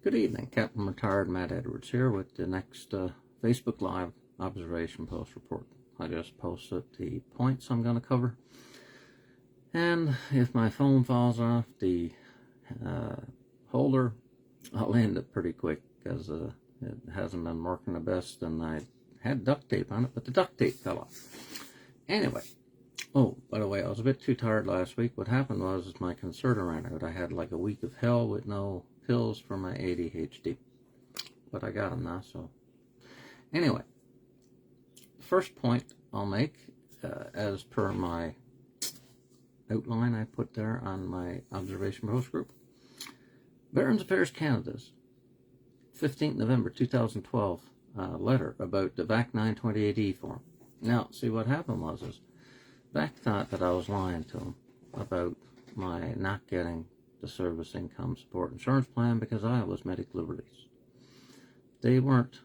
Good evening, Captain Retired Matt Edwards here with the next Facebook Live observation post report. I just posted the points I'm going to cover, and if my phone falls off the holder, I'll end it pretty quick because it hasn't been working the best, and I had duct tape on it, but the duct tape fell off. Anyway, oh, by the way, I was a bit too tired last week. What happened was my Concerta ran out. I had like a week of hell with no pills for my ADHD, but I got them now. So anyway, first point I'll make, as per my outline I put there on my observation post group, Veterans Affairs Canada's 15th November 2012 letter about the VAC 928E form. Now, see, what happened was VAC thought that I was lying to them about my not getting the service income support insurance plan because I was medically released. They weren't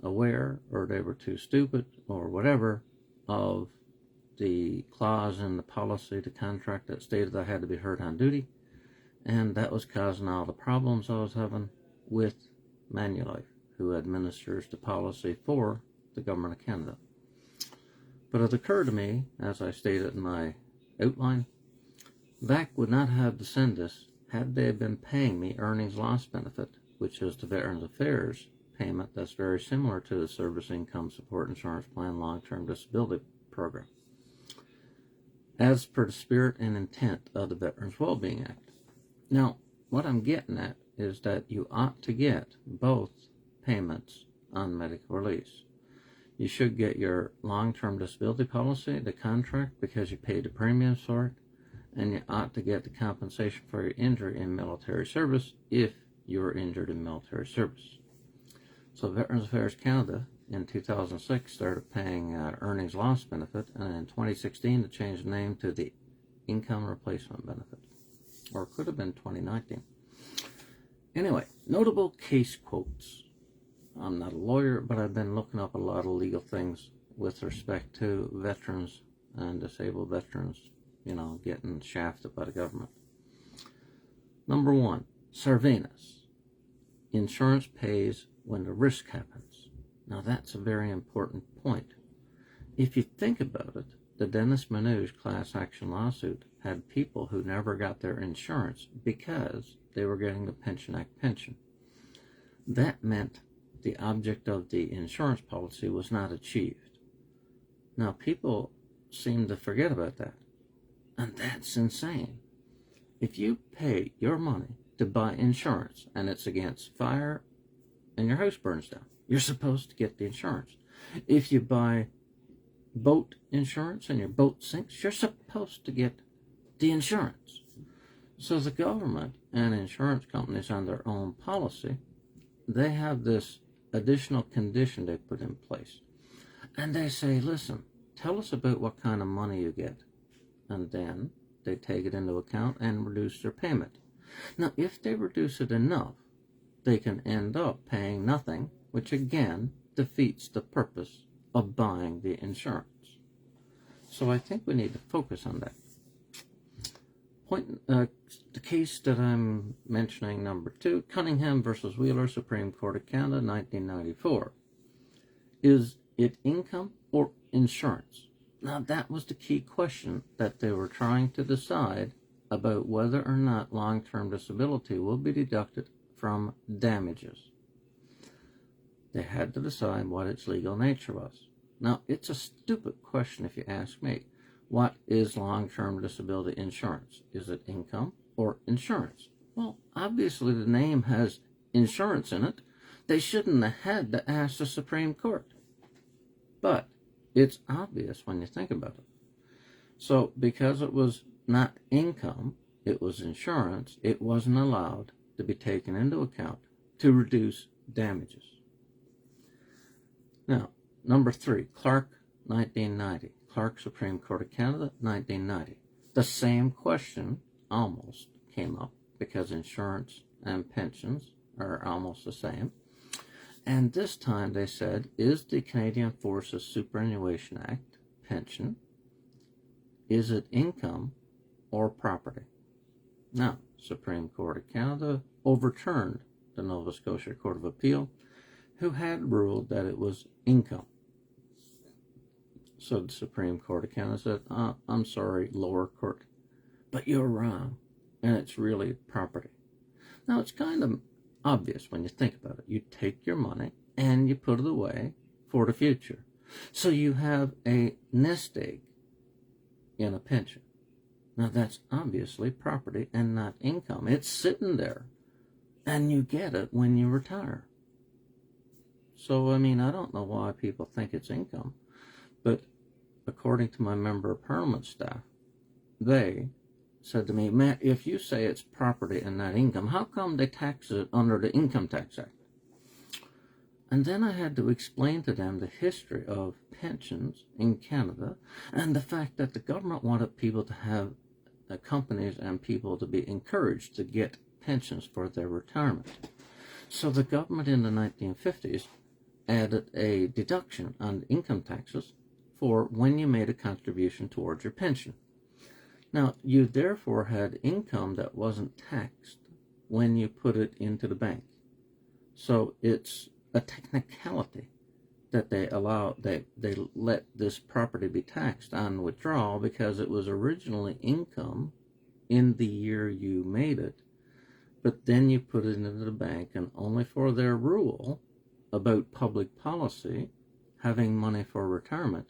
aware, or they were too stupid, or whatever, of the clause in the policy, the contract that stated I had to be heard on duty, and that was causing all the problems I was having with Manulife, who administers the policy for the Government of Canada. But it occurred to me, as I stated in my outline, VAC would not have to send this had they been paying me earnings loss benefit, which is the Veterans Affairs payment that's very similar to the Service Income Support Insurance Plan Long-Term Disability Program, as per the spirit and intent of the Veterans Wellbeing Act. Now, what I'm getting at is that you ought to get both payments on medical release. You should get your long-term disability policy, the contract, because you paid the premiums for it, and you ought to get the compensation for your injury in military service if you were injured in military service. So Veterans Affairs Canada in 2006 started paying earnings loss benefit, and in 2016 they changed the name to the income replacement benefit, or it could have been 2019. Anyway, notable case quotes. I'm not a lawyer, but I've been looking up a lot of legal things with respect to veterans and disabled veterans, getting shafted by the government. Number one, Sarvanis. Insurance pays when the risk happens. Now that's a very important point. If you think about it, the Dennis Manouche class action lawsuit had people who never got their insurance because they were getting the Pension Act pension. That meant the object of the insurance policy was not achieved. Now people seem to forget about that. And that's insane. If you pay your money to buy insurance and it's against fire and your house burns down, you're supposed to get the insurance. If you buy boat insurance and your boat sinks, you're supposed to get the insurance. So the government and insurance companies on their own policy, they have this additional condition they put in place. And they say, listen, tell us about what kind of money you get. And then they take it into account and reduce their payment. Now, if they reduce it enough, they can end up paying nothing, which again defeats the purpose of buying the insurance. So I think we need to focus on that. The case that I'm mentioning, number 2, Cunningham versus Wheeler, Supreme Court of Canada, 1994. Is it income or insurance? Now that was the key question that they were trying to decide about whether or not long-term disability will be deducted from damages. They had to decide what its legal nature was. Now, it's a stupid question if you ask me. What is long-term disability insurance? Is it income or insurance? Well, obviously the name has insurance in it. They shouldn't have had to ask the Supreme Court. But it's obvious when you think about it. So because it was not income, it was insurance, it wasn't allowed to be taken into account to reduce damages. Now, number 3, Clarke, 1990. Clarke, Supreme Court of Canada, 1990. The same question almost came up because insurance and pensions are almost the same. And this time they said, is the Canadian Forces Superannuation Act pension, is it income or property? Now, Supreme Court of Canada overturned the Nova Scotia Court of Appeal, who had ruled that it was income. So the Supreme Court of Canada said, I'm sorry, lower court, but you're wrong, and it's really property. Now, it's kind of obvious when you think about it. You take your money and you put it away for the future. So you have a nest egg in a pension. Now, that's obviously property and not income. It's sitting there, and you get it when you retire. So, I mean, I don't know why people think it's income, but according to my Member of Parliament staff, they said to me, Matt, if you say it's property and not income, how come they tax it under the Income Tax Act? And then I had to explain to them the history of pensions in Canada and the fact that the government wanted people to have, companies and people to be encouraged to get pensions for their retirement. So the government in the 1950s added a deduction on income taxes for when you made a contribution towards your pension. Now, you therefore had income that wasn't taxed when you put it into the bank. So it's a technicality that they let this property be taxed on withdrawal because it was originally income in the year you made it, but then you put it into the bank, and only for their rule about public policy, having money for retirement,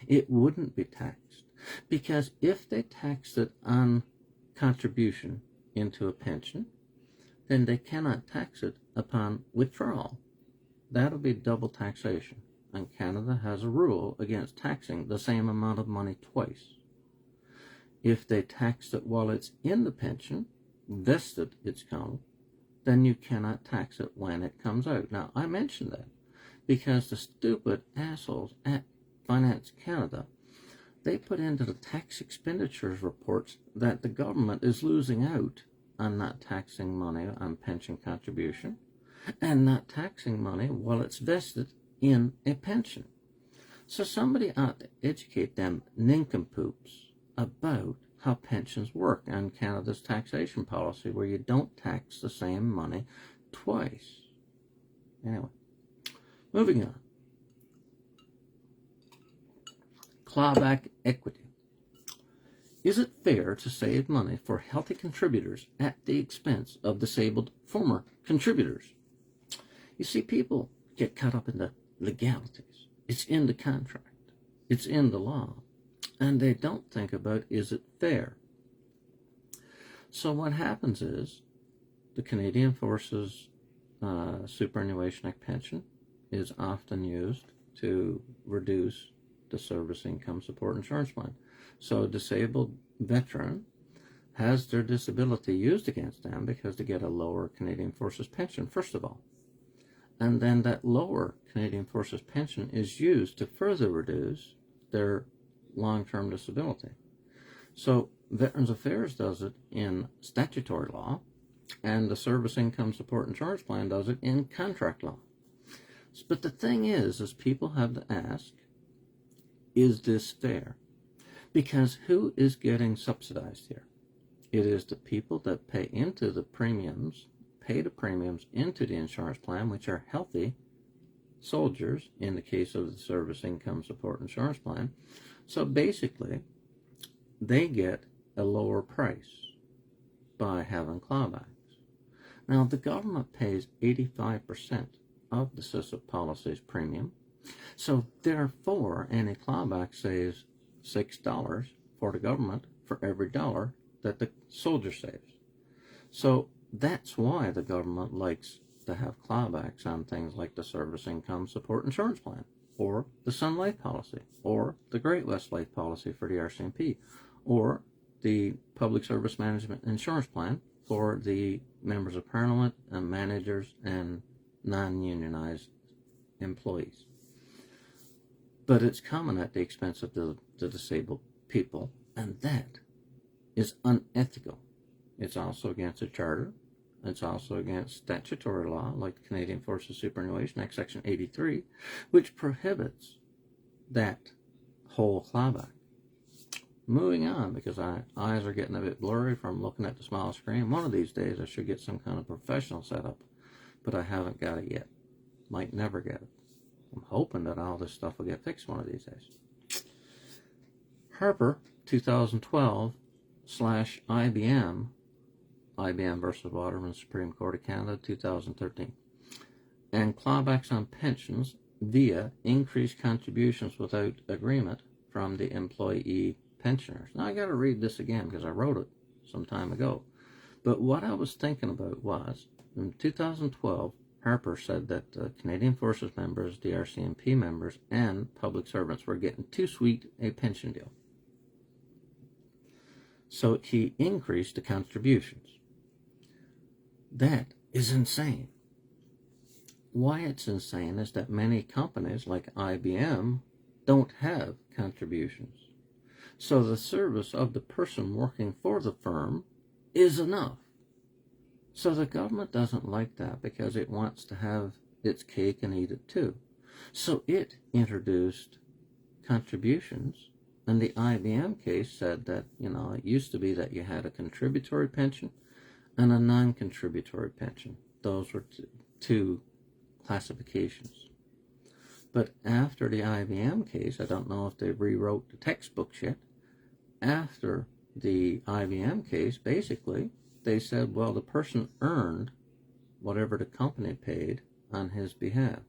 it wouldn't be taxed. Because if they taxed it on contribution into a pension, then they cannot tax it upon withdrawal. That'll be double taxation. And Canada has a rule against taxing the same amount of money twice. If they tax it while it's in the pension, vested it's called, then you cannot tax it when it comes out. Now, I mentioned that because the stupid assholes at Finance Canada, they put into the tax expenditures reports that the government is losing out on not taxing money on pension contribution and not taxing money while it's vested in a pension. So somebody ought to educate them nincompoops about how pensions work and Canada's taxation policy, where you don't tax the same money twice. Anyway, moving on. Clawback equity. Is it fair to save money for healthy contributors at the expense of disabled former contributors? You see, people get caught up in the legalities. It's in the contract. It's in the law. And they don't think about, is it fair? So what happens is the Canadian Forces Superannuation Act pension is often used to reduce the service income support insurance plan. So a disabled veteran has their disability used against them because they get a lower Canadian Forces pension, first of all. And then that lower Canadian Forces pension is used to further reduce their long-term disability. So Veterans Affairs does it in statutory law, and the Service Income Support Insurance Plan does it in contract law. But the thing is people have to ask, is this fair? Because who is getting subsidized here? It is the people that pay the premiums into the insurance plan, which are healthy soldiers in the case of the Service Income Support Insurance Plan. So basically, they get a lower price by having clawbacks. Now, the government pays 85% of the CISP policy's premium. So therefore, any clawback saves $6 for the government for every dollar that the soldier saves. So that's why the government likes to have clawbacks on things like the Service Income Support Insurance Plan, or the Sun Life policy, or the Great West Life policy for the RCMP, or the Public Service Management Insurance Plan for the members of Parliament and managers and non-unionized employees. But it's coming at the expense of the disabled people, and that is unethical. It's also against the Charter. It's also against statutory law, like the Canadian Forces Superannuation Act, Section 83, which prohibits that whole clawback. Moving on, because my eyes are getting a bit blurry from looking at the small screen. One of these days I should get some kind of professional setup but I haven't got it yet. Might never get it. I'm hoping that all this stuff will get fixed one of these days. Harper, 2012/IBM, IBM versus Waterman, Supreme Court of Canada, 2013. And clawbacks on pensions via increased contributions without agreement from the employee pensioners. Now I got to read this again because I wrote it some time ago. But what I was thinking about was, in 2012, Harper said that Canadian Forces members, the RCMP members, and public servants were getting too sweet a pension deal. So he increased the contributions. That is insane. Why it's insane is that many companies like IBM don't have contributions. So the service of the person working for the firm is enough. So the government doesn't like that because it wants to have its cake and eat it too. So it introduced contributions, and the IBM case said that, it used to be that you had a contributory pension and a non-contributory pension. Those were two classifications. But after the IBM case, I don't know if they rewrote the textbooks yet, after the IBM case, basically, they said, well, the person earned whatever the company paid on his behalf.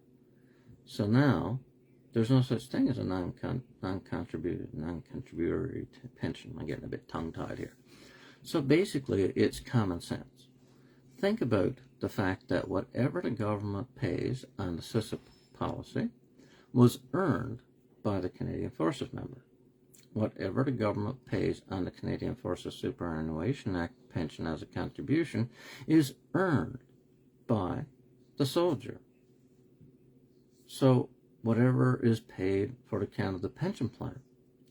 So now, there's no such thing as a non-contributory pension. I'm getting a bit tongue-tied here. So basically, it's common sense. Think about the fact that whatever the government pays on the SISIP policy was earned by the Canadian Forces member. Whatever the government pays on the Canadian Forces Superannuation Act pension as a contribution is earned by the soldier. So whatever is paid for the Canada Pension Plan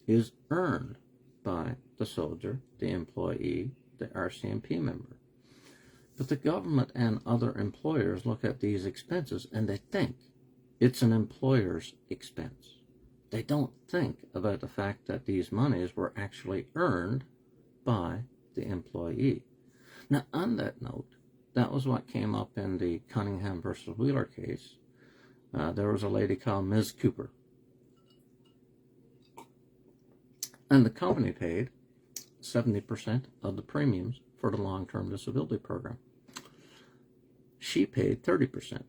is earned by the soldier, the employee, the RCMP member. But the government and other employers look at these expenses and they think it's an employer's expense. They don't think about the fact that these monies were actually earned by the employee. Now, on that note, that was what came up in the Cunningham versus Wheeler case. There was a lady called Ms. Cooper. And the company paid 70% of the premiums for the long-term disability program. She paid 30%.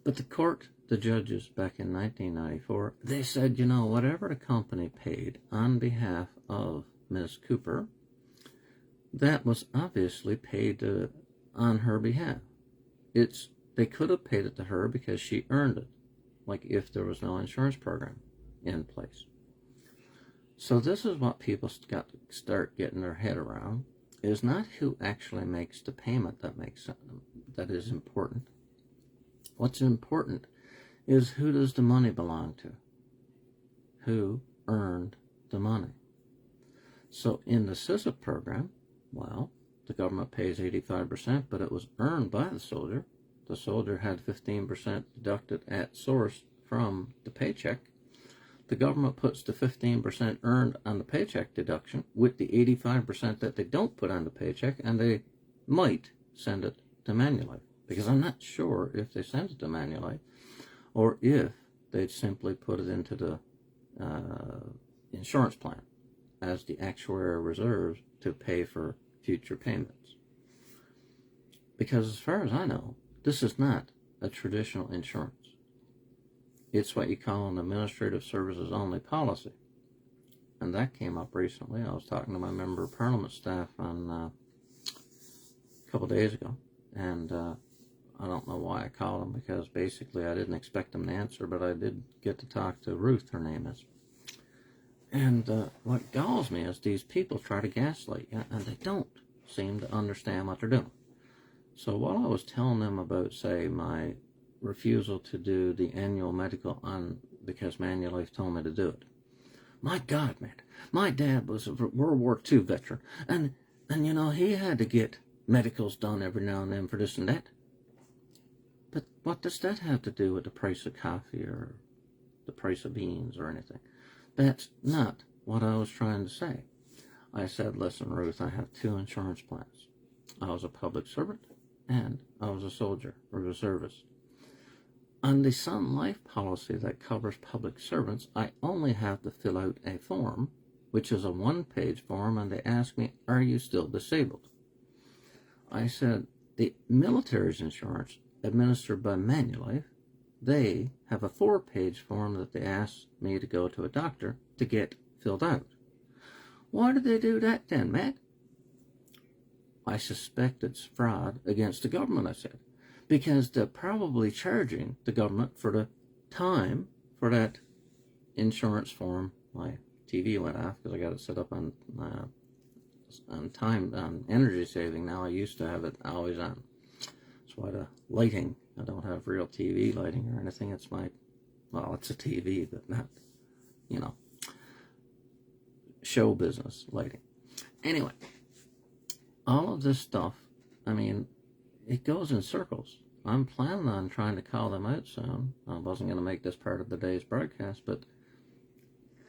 But the court, the judges back in 1994, they said, whatever the company paid on behalf of Ms. Cooper, that was obviously paid on her behalf. They could have paid it to her because she earned it, like if there was no insurance program in place. So this is what people got to start getting their head around, is not who actually makes the payment that is important. What's important is who does the money belong to? Who earned the money? So in the SISIP program, well, the government pays 85%, but it was earned by the soldier. The soldier had 15% deducted at source from the paycheck. The government puts the 15% earned on the paycheck deduction with the 85% that they don't put on the paycheck, and they might send it to Manulife. Because I'm not sure if they sent it to Manulife or if they'd simply put it into the insurance plan as the actuarial reserves to pay for future payments. Because as far as I know, this is not a traditional insurance. It's what you call an administrative services only policy. And that came up recently. I was talking to my member of parliament staff on a couple days ago. And I don't know why I called them, because basically I didn't expect them to answer, but I did get to talk to Ruth, her name is. And what galls me is these people try to gaslight you, and they don't seem to understand what they're doing. So while I was telling them about, say, my refusal to do the annual medical because Manulife told me to do it. My God, man, my dad was a World War II veteran, and he had to get medicals done every now and then for this and that. But what does that have to do with the price of coffee or the price of beans or anything? That's not what I was trying to say. I said, listen, Ruth, I have 2 insurance plans. I was a public servant and I was a soldier or reservist. On the Sun Life policy that covers public servants, I only have to fill out a form, which is a one-page form, and they ask me, are you still disabled? I said, the military's insurance, administered by Manulife, they have a 4-page form that they ask me to go to a doctor to get filled out. Why did they do that then, Matt? I suspect it's fraud against the government, I said, because they're probably charging the government for the time for that insurance form. My TV went off because I got it set up on time, on energy saving now. I used to have it always on. That's why the lighting, I don't have real TV lighting or anything. It's my, well, it's a TV, but not, you know, show business lighting. Anyway, all of this stuff, I mean, it goes in circles. I'm planning on trying to call them out soon. I wasn't going to make this part of the day's broadcast, but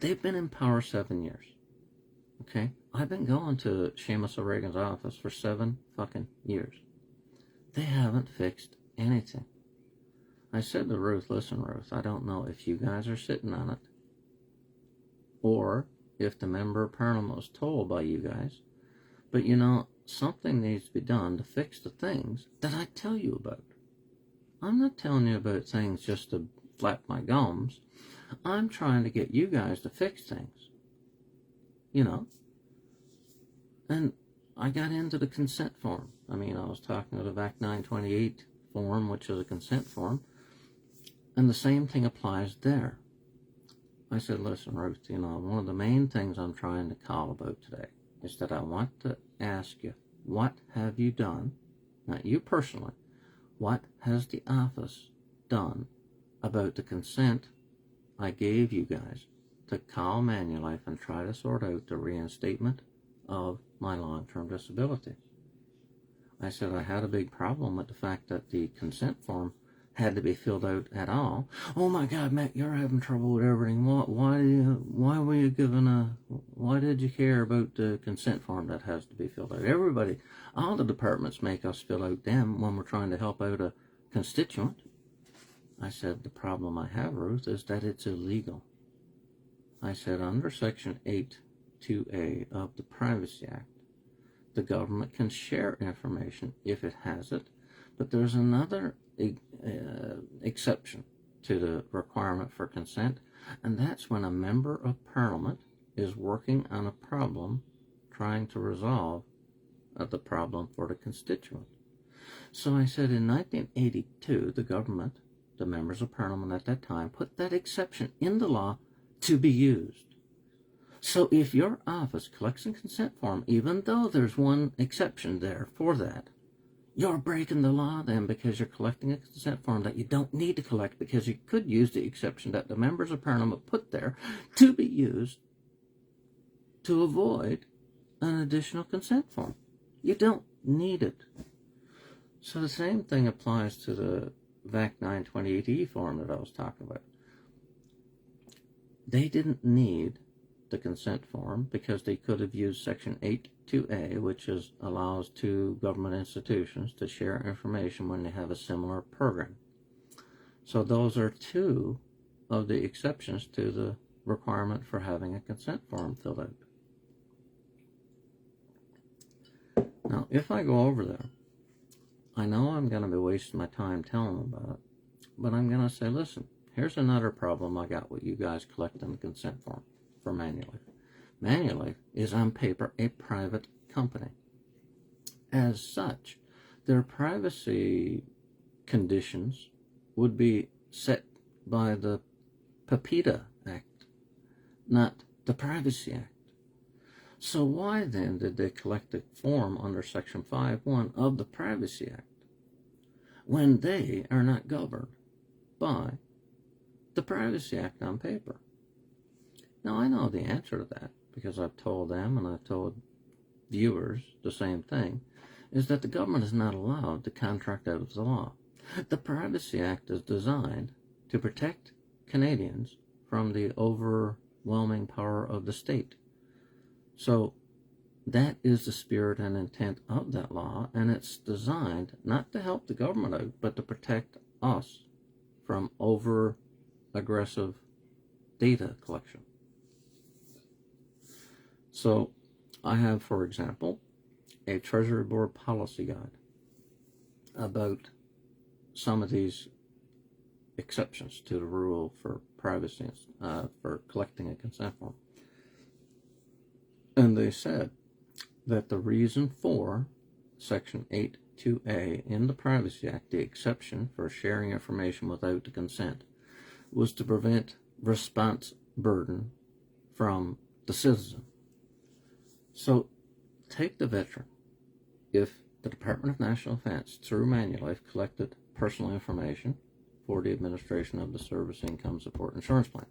they've been in power 7 years. Okay? I've been going to Seamus O'Regan's office for 7 fucking years. They haven't fixed anything. I said to Ruth, listen, Ruth, I don't know if you guys are sitting on it or if the member of parliament was told by you guys, but you know, something needs to be done to fix the things that I tell you about. I'm not telling you about things just to flap my gums. I'm trying to get you guys to fix things. You know? And I got into the consent form. I mean, I was talking to the VAC 928 form, which is a consent form, and the same thing applies there. I said, listen, Ruth, you know, one of the main things I'm trying to call about today is that I want to ask you, what have you done, not you personally, what has the office done about the consent I gave you guys to call Manulife and try to sort out the reinstatement of my long-term disability? I said I had a big problem with the fact that the consent form had to be filled out at all. Oh my God, Matt, you're having trouble with everything. Why did you care about the consent form that has to be filled out? Everybody, all the departments make us fill out them when we're trying to help out a constituent. I said, the problem I have, Ruth, is that it's illegal. I said, under Section 8(2)(a) of the Privacy Act, the government can share information if it has it, but there's another exception to the requirement for consent, and that's when a member of parliament is working on a problem trying to resolve the problem for the constituent. So I said in 1982, the government, the members of parliament at that time, put that exception in the law to be used. So if your office collects a consent form, even though there's one exception there for that, you're breaking the law then, because you're collecting a consent form that you don't need to collect, because you could use the exception that the members of parliament put there to be used to avoid an additional consent form. You don't need it. So the same thing applies to the VAC 928E form that I was talking about. They didn't need the consent form because they could have used Section 8(2)(a), which allows two government institutions to share information when they have a similar program. So those are two of the exceptions to the requirement for having a consent form filled out. Now, if I go over there, I know I'm going to be wasting my time telling them about it, but I'm going to say, listen, here's another problem I got with you guys collecting the consent form for Manulife. Manulife is on paper a private company. As such, their privacy conditions would be set by the PIPEDA Act, not the Privacy Act. So why then did they collect a form under Section 5(1) of the Privacy Act when they are not governed by the Privacy Act on paper? Now, I know the answer to that because I've told them and I've told viewers the same thing, is that the government is not allowed to contract out of the law. The Privacy Act is designed to protect Canadians from the overwhelming power of the state. So that is the spirit and intent of that law, and it's designed not to help the government out, but to protect us from over-aggressive data collection. So I have, for example, a Treasury Board policy guide about some of these exceptions to the rule for privacy, for collecting a consent form. And they said that the reason for Section 8.2a in the Privacy Act, the exception for sharing information without the consent, was to prevent response burden from the citizen. So take the veteran. If the Department of National Defense, through Manulife, collected personal information for the administration of the Service Income Support Insurance Plan.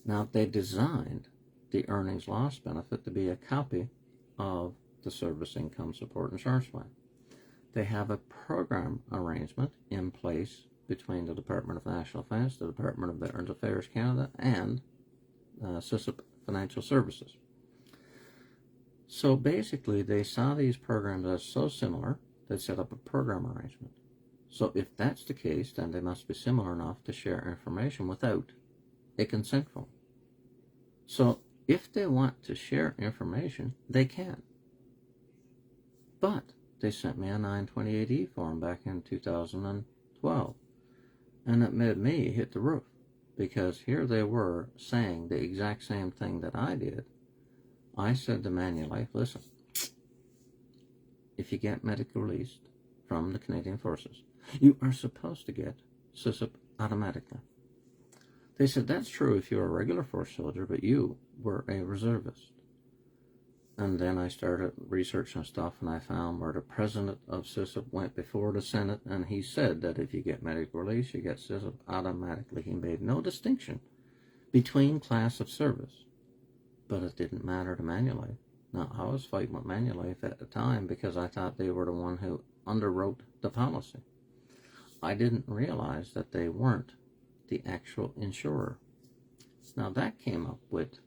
Now, they designed the earnings loss benefit to be a copy of the Service Income Support Insurance Plan. They have a program arrangement in place between the Department of National Defense, the Department of Veterans Affairs Canada, and CISIP Financial Services. So basically, they saw these programs as so similar, they set up a program arrangement. So if that's the case, then they must be similar enough to share information without a consent form. So if they want to share information, they can. But they sent me a 928E form back in 2012, and it made me hit the roof, because here they were saying the exact same thing that I did. I said to Manulife, listen, if you get medically released from the Canadian Forces, you are supposed to get CISIP automatically. They said, that's true if you're a regular force soldier, but you were a reservist. And then I started researching stuff, and I found where the president of CISIP went before the Senate, and he said that if you get medical release, you get CISIP automatically. He made no distinction between class of service. But it didn't matter to Manulife. Now, I was fighting with Manulife at the time because I thought they were the one who underwrote the policy. I didn't realize that they weren't the actual insurer. Now, that came up with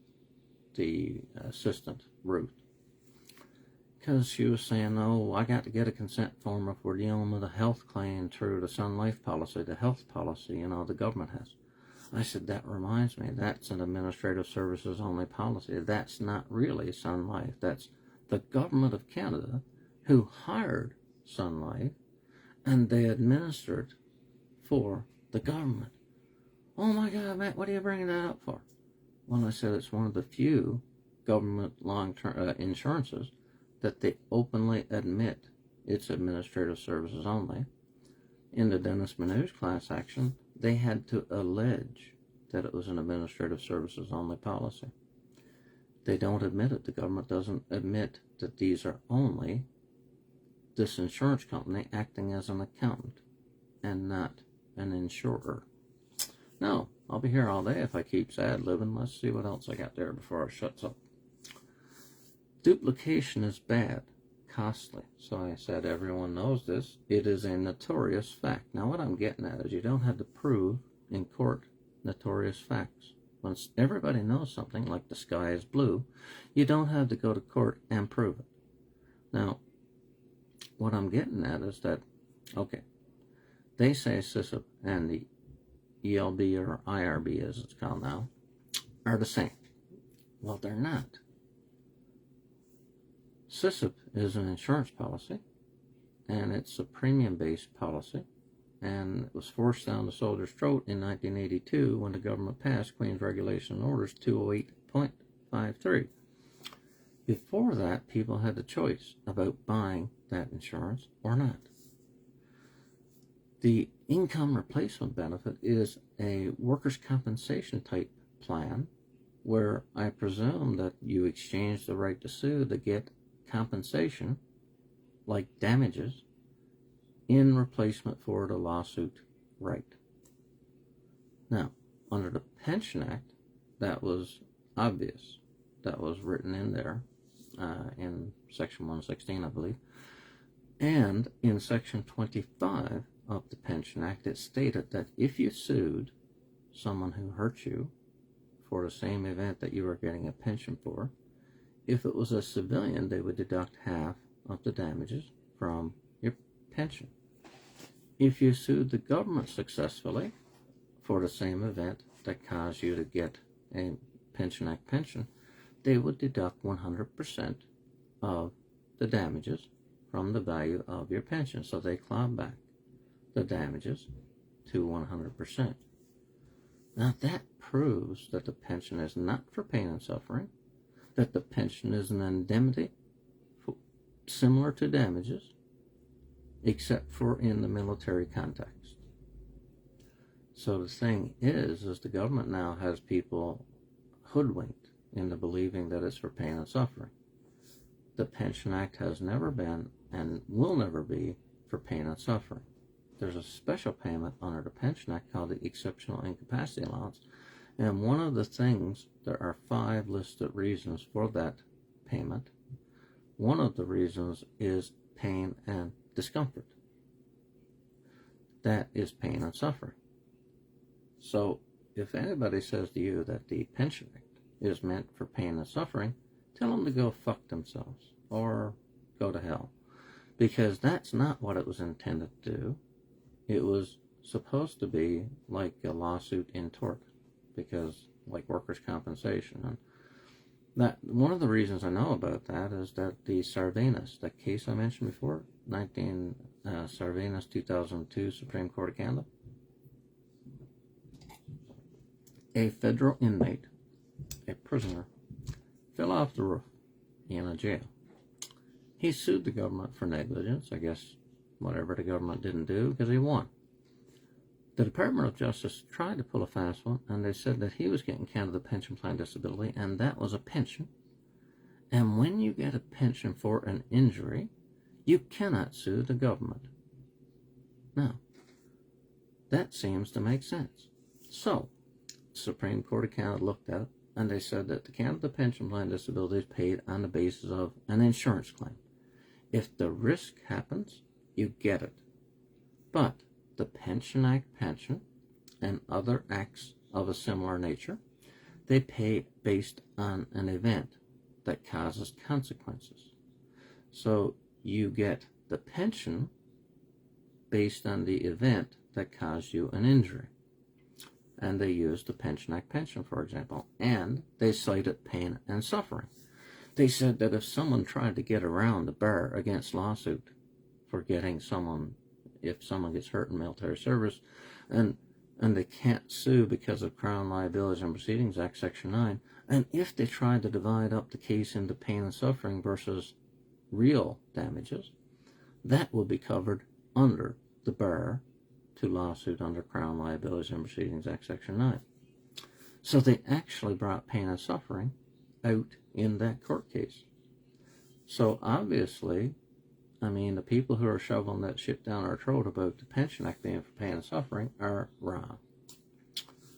the assistant, Ruth, because she was saying, oh, I got to get a consent form if we're dealing with a health claim through the Sun Life policy, the health policy, the government has. I said, that reminds me, that's an administrative services only policy. That's not really Sun Life. That's the government of Canada who hired Sun Life, and they administered for the government. Oh my God, Matt, what are you bringing that up for? Well, I said it's one of the few government long-term insurances that they openly admit it's administrative services only. In the Dennis Manouche class action, they had to allege that it was an administrative services only policy. They don't admit it. The government doesn't admit that these are only this insurance company acting as an accountant and not an insurer. Now, I'll be here all day if I keep ad-libbing. Let's see what else I got there before it shuts up. Duplication is bad, costly. So I said everyone knows this. It is a notorious fact. Now what I'm getting at is you don't have to prove in court notorious facts. Once everybody knows something, like the sky is blue, you don't have to go to court and prove it. Now, what I'm getting at is that, okay, they say CISIP and the ELB or IRB as it's called now are the same. Well, they're not. CISIP is an insurance policy, and it's a premium-based policy, and it was forced down the soldier's throat in 1982 when the government passed Queen's Regulation and Orders 208.53. Before that, people had the choice about buying that insurance or not. The income replacement benefit is a workers' compensation type plan where I presume that you exchange the right to sue to get compensation, like damages, in replacement for the lawsuit right. Now, under the Pension Act, that was obvious. That was written in there in Section 116, I believe. And in Section 25 of the Pension Act, it stated that if you sued someone who hurt you for the same event that you were getting a pension for, if it was a civilian, they would deduct half of the damages from your pension. If you sued the government successfully for the same event that caused you to get a Pension Act pension, they would deduct 100% of the damages from the value of your pension. So they claw back the damages to 100%. Now that proves that the pension is not for pain and suffering, that the pension is an indemnity similar to damages, except for in the military context. So the thing is the government now has people hoodwinked into believing that it's for pain and suffering. The Pension Act has never been and will never be for pain and suffering. There's a special payment under the Pension Act called the Exceptional Incapacity Allowance, and one of the things, there are 5 listed reasons for that payment. One of the reasons is pain and discomfort. That is pain and suffering. So if anybody says to you that the Pension Act is meant for pain and suffering, tell them to go fuck themselves or go to hell, because that's not what it was intended to do. It was supposed to be like a lawsuit in tort, because like workers' compensation. And that one of the reasons I know about that is that the Sarvanis, that case I mentioned before, Sarvanis 2002 Supreme Court of Canada, a federal inmate, a prisoner, fell off the roof in a jail. He sued the government for negligence, I guess whatever the government didn't do, because he won. The Department of Justice tried to pull a fast one, and they said that he was getting counted the pension plan disability, and that was a pension. And when you get a pension for an injury, you cannot sue the government. Now, that seems to make sense. So, the Supreme Court of Canada looked at it, and they said that the Canada pension plan disability is paid on the basis of an insurance claim. If the risk happens, you get it. But the Pension Act pension and other acts of a similar nature, they pay based on an event that causes consequences. So you get the pension based on the event that caused you an injury. And they use the Pension Act pension, for example, and they cited pain and suffering. They said that if someone tried to get around the bar against lawsuit for getting someone, if someone gets hurt in military service, and they can't sue because of Crown Liabilities and Proceedings Act Section 9, and if they tried to divide up the case into pain and suffering versus real damages, that will be covered under the bar to lawsuit under Crown Liabilities and Proceedings Act Section 9. So they actually brought pain and suffering out in that court case. So obviously, I mean, the people who are shoveling that shit down our throat about the Pension Act being for pain and suffering are wrong.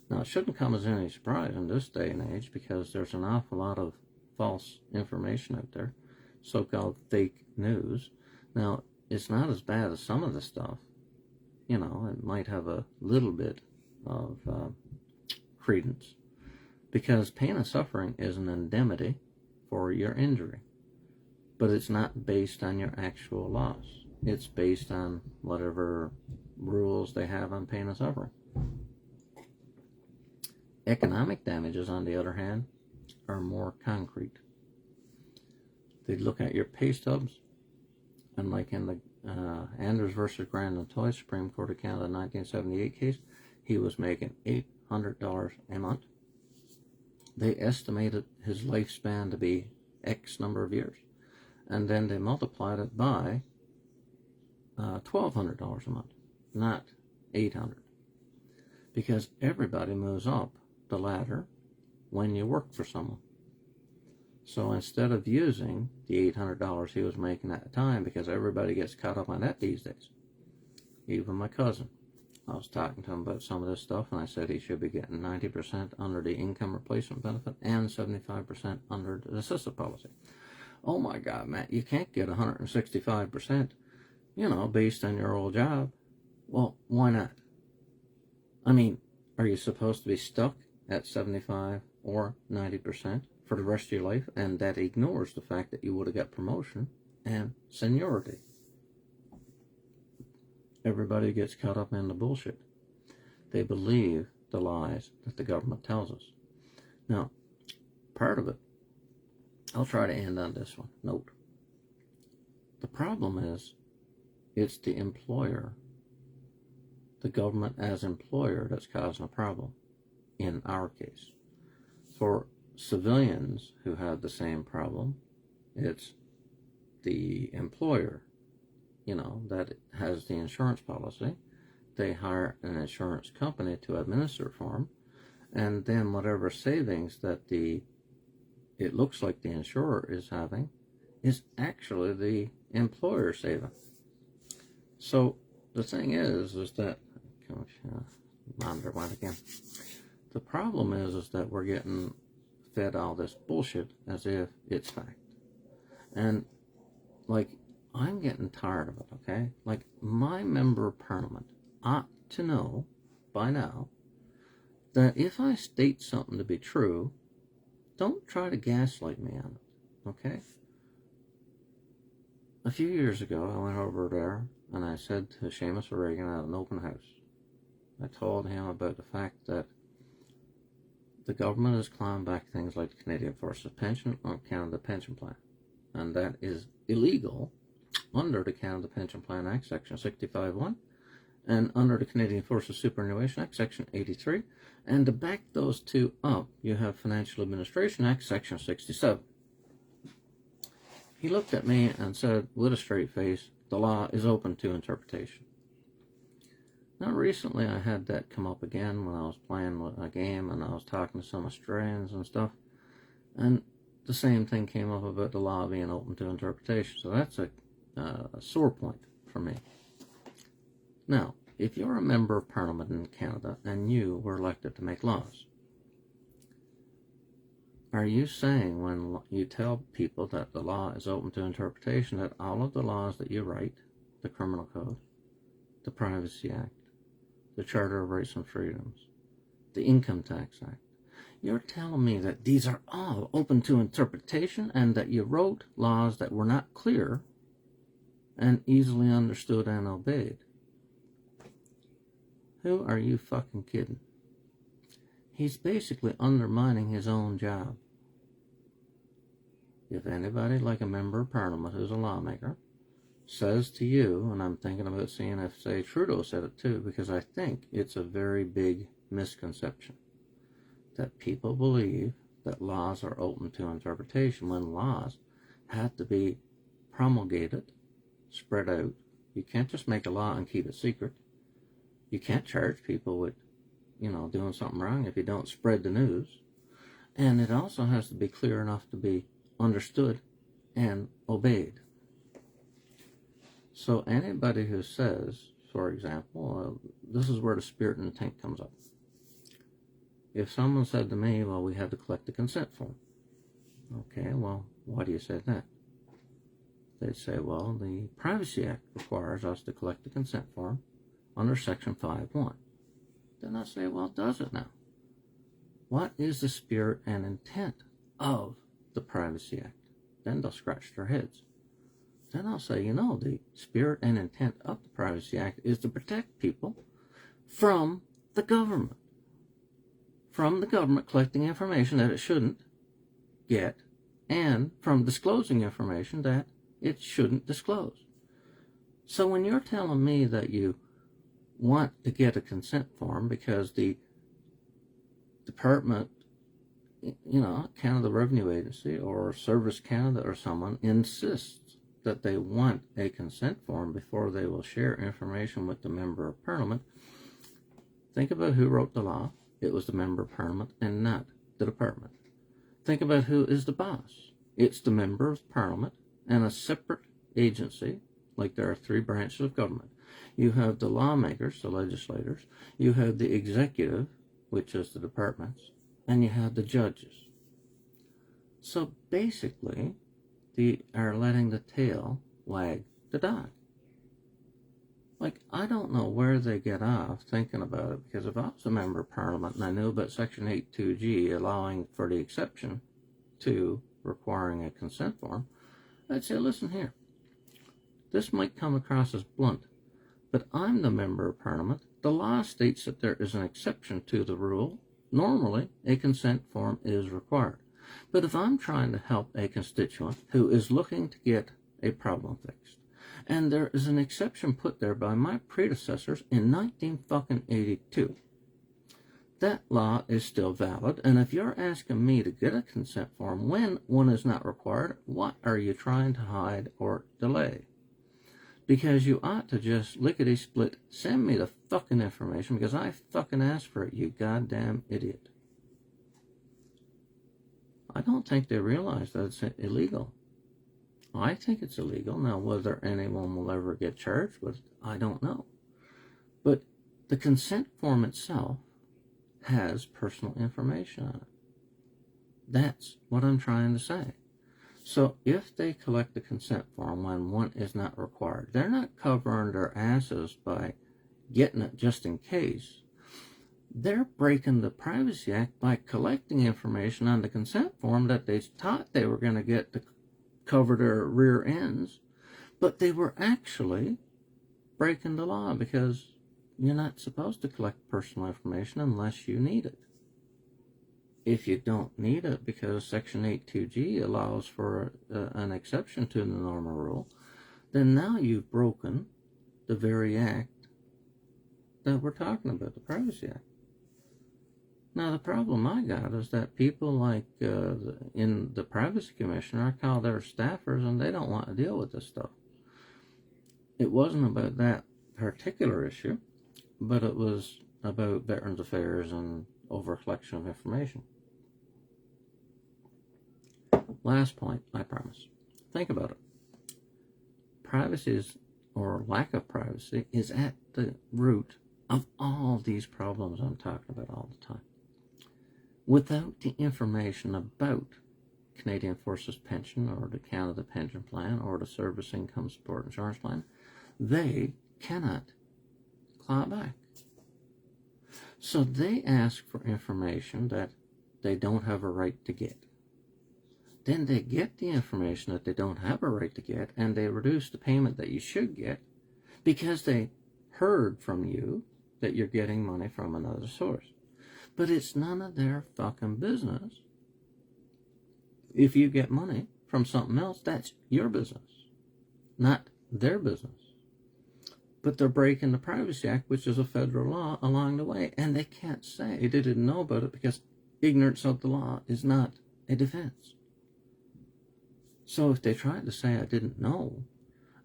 Now, it shouldn't come as any surprise in this day and age, because there's an awful lot of false information out there, so-called fake news. Now, it's not as bad as some of the stuff. You know, it might have a little bit of credence, because pain and suffering is an indemnity for your injury, but it's not based on your actual loss. It's based on whatever rules they have on pain and suffering. Economic damages, on the other hand, are more concrete. They look at your pay stubs, and like in the Anders versus Grand and Toy Supreme Court of Canada 1978 case, he was making $800 a month. They estimated his lifespan to be X number of years, and then they multiplied it by $1,200 a month, not $800, because everybody moves up the ladder when you work for someone. So instead of using the $800 he was making at the time, because everybody gets caught up on that these days, even my cousin, I was talking to him about some of this stuff, and I said he should be getting 90% under the income replacement benefit and 75% under the assisted policy. Oh my God, Matt, you can't get 165%, you know, based on your old job. Well, why not? I mean, are you supposed to be stuck at 75 or 90% for the rest of your life, and that ignores the fact that you would have got promotion and seniority. Everybody gets caught up in the bullshit. They believe the lies that the government tells us. Now, part of it, I'll try to end on this one. Note. The problem is, it's the employer, the government as employer, that's causing a problem in our case. For civilians who have the same problem, it's the employer, that has the insurance policy. They hire an insurance company to administer for them, and then whatever savings that it looks like the insurer is having is actually the employer saving. So the thing is that, monitor went again. The problem is that we're getting fed all this bullshit as if it's fact. And, I'm getting tired of it, okay? My member of parliament ought to know by now that if I state something to be true, don't try to gaslight me on it, okay? A few years ago, I went over there and I said to Seamus O'Regan at an open house, I told him about the fact that the government is clawing back things like the Canadian Forces Pension or Canada Pension Plan, and that is illegal under the Canada Pension Plan Act, Section 65(1), and under the Canadian Forces Superannuation Act, Section 83, and to back those two up, you have Financial Administration Act, Section 67. He looked at me and said, with a straight face, the law is open to interpretation. Now, recently I had that come up again when I was playing a game and I was talking to some Australians and stuff, and the same thing came up about the law being open to interpretation. So that's a sore point for me. Now, if you're a member of Parliament in Canada and you were elected to make laws, are you saying when you tell people that the law is open to interpretation that all of the laws that you write, the Criminal Code, the Privacy Act, the Charter of Rights and Freedoms, the Income Tax Act, you're telling me that these are all open to interpretation and that you wrote laws that were not clear and easily understood and obeyed? Who are you fucking kidding? He's basically undermining his own job. If anybody like a member of Parliament who's a lawmaker says to you, and I'm thinking about seeing if, say, Trudeau said it too, because I think it's a very big misconception that people believe that laws are open to interpretation when laws have to be promulgated, spread out. You can't just make a law and keep it secret. You can't charge people with, doing something wrong if you don't spread the news. And it also has to be clear enough to be understood and obeyed. So anybody who says, for example, this is where the spirit and intent comes up. If someone said to me, well, we have to collect the consent form. Okay, well, why do you say that? They'd say, well, the Privacy Act requires us to collect the consent form under Section 5(1). Then I say, well, does it now? What is the spirit and intent of the Privacy Act? Then they'll scratch their heads. Then I'll say, the spirit and intent of the Privacy Act is to protect people from the government. From the government collecting information that it shouldn't get, and from disclosing information that it shouldn't disclose. So when you're telling me that you want to get a consent form because the department, Canada Revenue Agency or Service Canada or someone insists that they want a consent form before they will share information with the Member of Parliament, think about who wrote the law. It was the Member of Parliament and not the department. Think about who is the boss. It's the Member of Parliament and a separate agency, like there are three branches of government. You have the lawmakers, the legislators, you have the executive, which is the departments, and you have the judges. So basically, they are letting the tail wag the dog. I don't know where they get off thinking about it, because if I was a member of Parliament and I knew about Section 82G allowing for the exception to requiring a consent form, I'd say, listen here, this might come across as blunt, but I'm the Member of Parliament. The law states that there is an exception to the rule. Normally, a consent form is required. But if I'm trying to help a constituent who is looking to get a problem fixed, and there is an exception put there by my predecessors in 1982, that law is still valid, and if you're asking me to get a consent form when one is not required, what are you trying to hide or delay? Because you ought to just lickety-split send me the fucking information because I fucking asked for it, you goddamn idiot. I don't think they realize that it's illegal. I think it's illegal. Now, whether anyone will ever get charged with it, I don't know. But the consent form itself has personal information on it. That's what I'm trying to say. So if they collect the consent form when one is not required, they're not covering their asses by getting it just in case. They're breaking the Privacy Act by collecting information on the consent form that they thought they were going to get to cover their rear ends, but they were actually breaking the law because you're not supposed to collect personal information unless you need it. If you don't need it because Section 82G allows for an exception to the normal rule, then now you've broken the very act that we're talking about, the Privacy Act. Now, the problem I got is that people like in the Privacy Commission, I call their staffers, and they don't want to deal with this stuff. It wasn't about that particular issue, but it was about Veterans Affairs and over-collection of information. Last point, I promise. Think about it. Privacy is, or lack of privacy, is at the root of all these problems I'm talking about all the time. Without the information about Canadian Forces Pension or the Canada Pension Plan or the Service Income Support Insurance Plan, they cannot claw back. So they ask for information that they don't have a right to get. Then they get the information that they don't have a right to get, and they reduce the payment that you should get because they heard from you that you're getting money from another source. But it's none of their fucking business. If you get money from something else, that's your business, not their business. But they're breaking the Privacy Act, which is a federal law, along the way, and they can't say they didn't know about it because ignorance of the law is not a defense. So if they tried to say I didn't know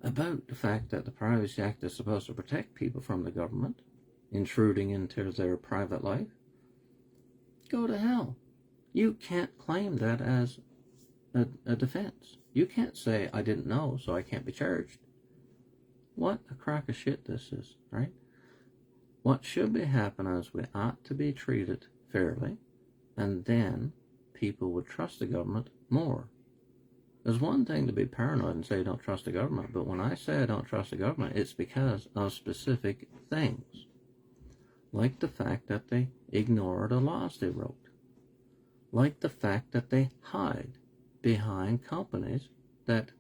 about the fact that the Privacy Act is supposed to protect people from the government intruding into their private life, go to hell. You can't claim that as a defense. You can't say I didn't know, so I can't be charged. What a crock of shit this is, right? What should be happening is we ought to be treated fairly, and then people would trust the government more. There's one thing to be paranoid and say you don't trust the government, but when I say I don't trust the government, it's because of specific things. Like the fact that they ignore the laws they wrote. Like the fact that they hide behind companies that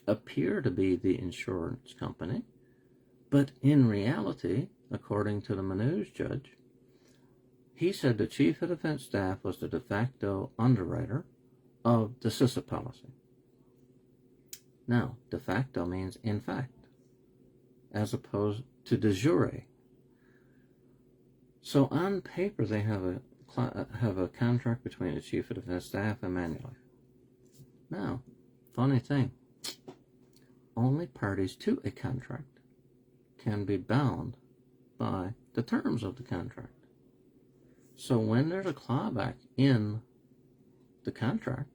appear to be the insurance company, but in reality, according to the Manus judge, he said the Chief of Defense Staff was the de facto underwriter of the CISA policy. Now, de facto means in fact, as opposed to de jure. So on paper, they have a contract between the Chief of Defense Staff and Manulife. Now, funny thing, only parties to a contract can be bound by the terms of the contract. So when there's a clawback in the contract,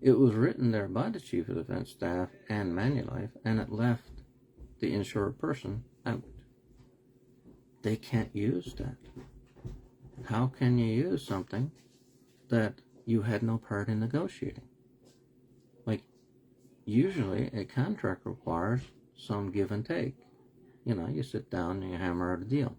it was written there by the Chief of Defense Staff and Manulife, and it left the insured person out. They can't use that. How can you use something that you had no part in negotiating? Like, usually a contract requires some give and take. You know, you sit down and you hammer out a deal.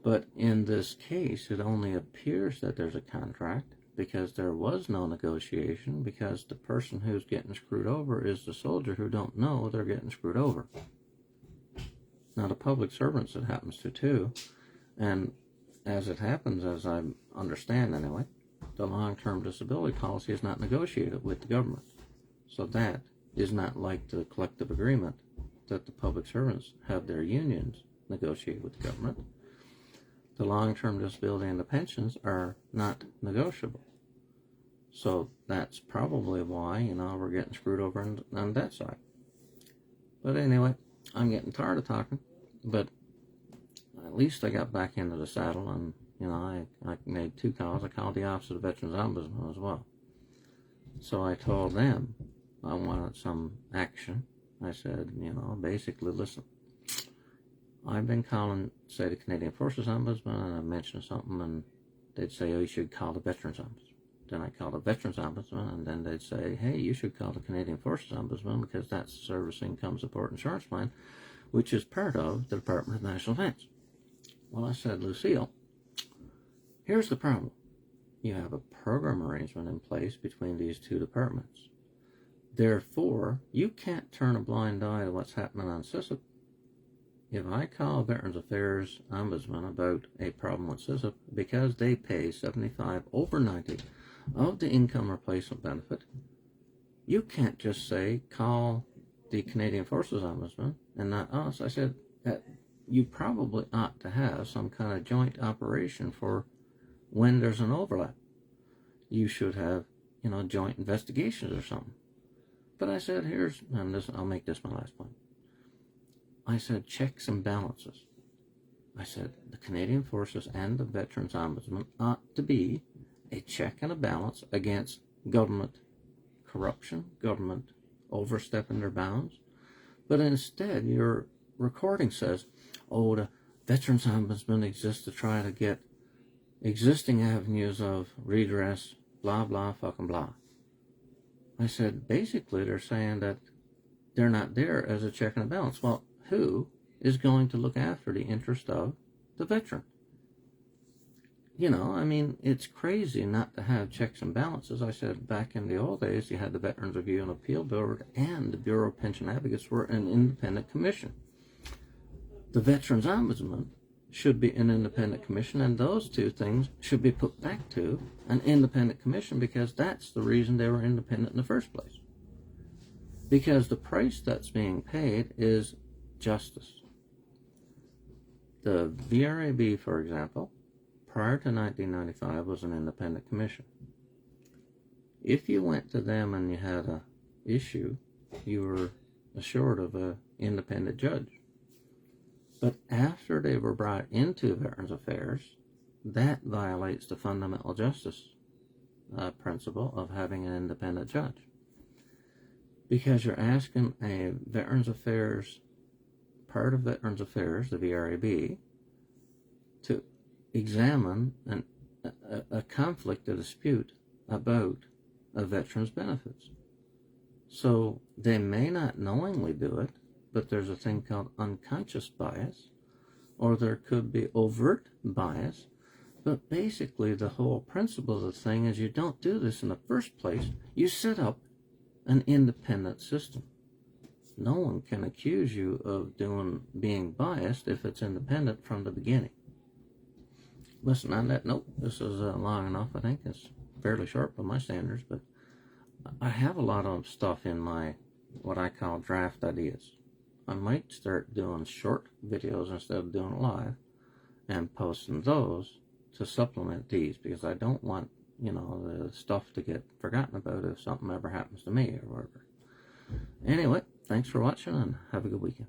But in this case, it only appears that there's a contract, because there was no negotiation, because the person who's getting screwed over is the soldier who don't know they're getting screwed over. Now, the public servants it happens to too, and as it happens, as I understand anyway, the long-term disability policy is not negotiated with the government. So that is not like the collective agreement that the public servants have their unions negotiate with the government. The long-term disability and the pensions are not negotiable. So that's probably why, we're getting screwed over on that side. But anyway, I'm getting tired of talking, but at least I got back into the saddle, and, I made 2 calls. I called the Office of the Veterans Ombudsman as well. So I told them I wanted some action. I said, basically, listen, I've been calling, say, the Canadian Forces Ombudsman, and I mentioned something, and they'd say, oh, you should call the Veterans Ombudsman. Then I call the Veterans Ombudsman, and then they'd say, hey, you should call the Canadian Forces Ombudsman, because that's the Service Income Support Insurance Plan, which is part of the Department of National Defense. Well, I said, Lucille, here's the problem. You have a program arrangement in place between these 2 departments. Therefore, you can't turn a blind eye to what's happening on CISIP. If I call Veterans Affairs Ombudsman about a problem with CISIP, because they pay 75 over 90 of the income replacement benefit, you can't just say, call the Canadian Forces Ombudsman and not us. I said that you probably ought to have some kind of joint operation for when there's an overlap. You should have, joint investigations or something. But I said, I'll make this my last point. I said, checks and balances. I said, the Canadian Forces and the Veterans Ombudsman ought to be a check and a balance against government corruption, government overstepping their bounds. But instead, your recording says, oh, the Veterans Ombudsman exists to try to get existing avenues of redress, blah, blah, fucking blah. I said, basically, they're saying that they're not there as a check and a balance. Well, who is going to look after the interest of the veteran? It's crazy not to have checks and balances. I said back in the old days, you had the Veterans Review and Appeal Board, and the Bureau of Pension Advocates were an independent commission. The Veterans Ombudsman should be an independent commission, and those 2 things should be put back to an independent commission, because that's the reason they were independent in the first place. Because the price that's being paid is justice. The VRAB, for example, prior to 1995 was an independent commission. If you went to them and you had an issue, you were assured of an independent judge. But after they were brought into Veterans Affairs, that violates the fundamental justice principle of having an independent judge. Because you're asking a Veterans Affairs, part of Veterans Affairs, the VRAB, to examine a conflict, a dispute about a veteran's benefits. So they may not knowingly do it, but there's a thing called unconscious bias, or there could be overt bias. But basically, the whole principle of the thing is you don't do this in the first place. You set up an independent system. No one can accuse you of being biased if it's independent from the beginning. Listen, on that note, this is long enough. I think it's fairly short by my standards, but I have a lot of stuff in my, what I call draft ideas. I might start doing short videos instead of doing it live and posting those to supplement these, because I don't want, the stuff to get forgotten about if something ever happens to me or whatever. Anyway, thanks for watching and have a good weekend.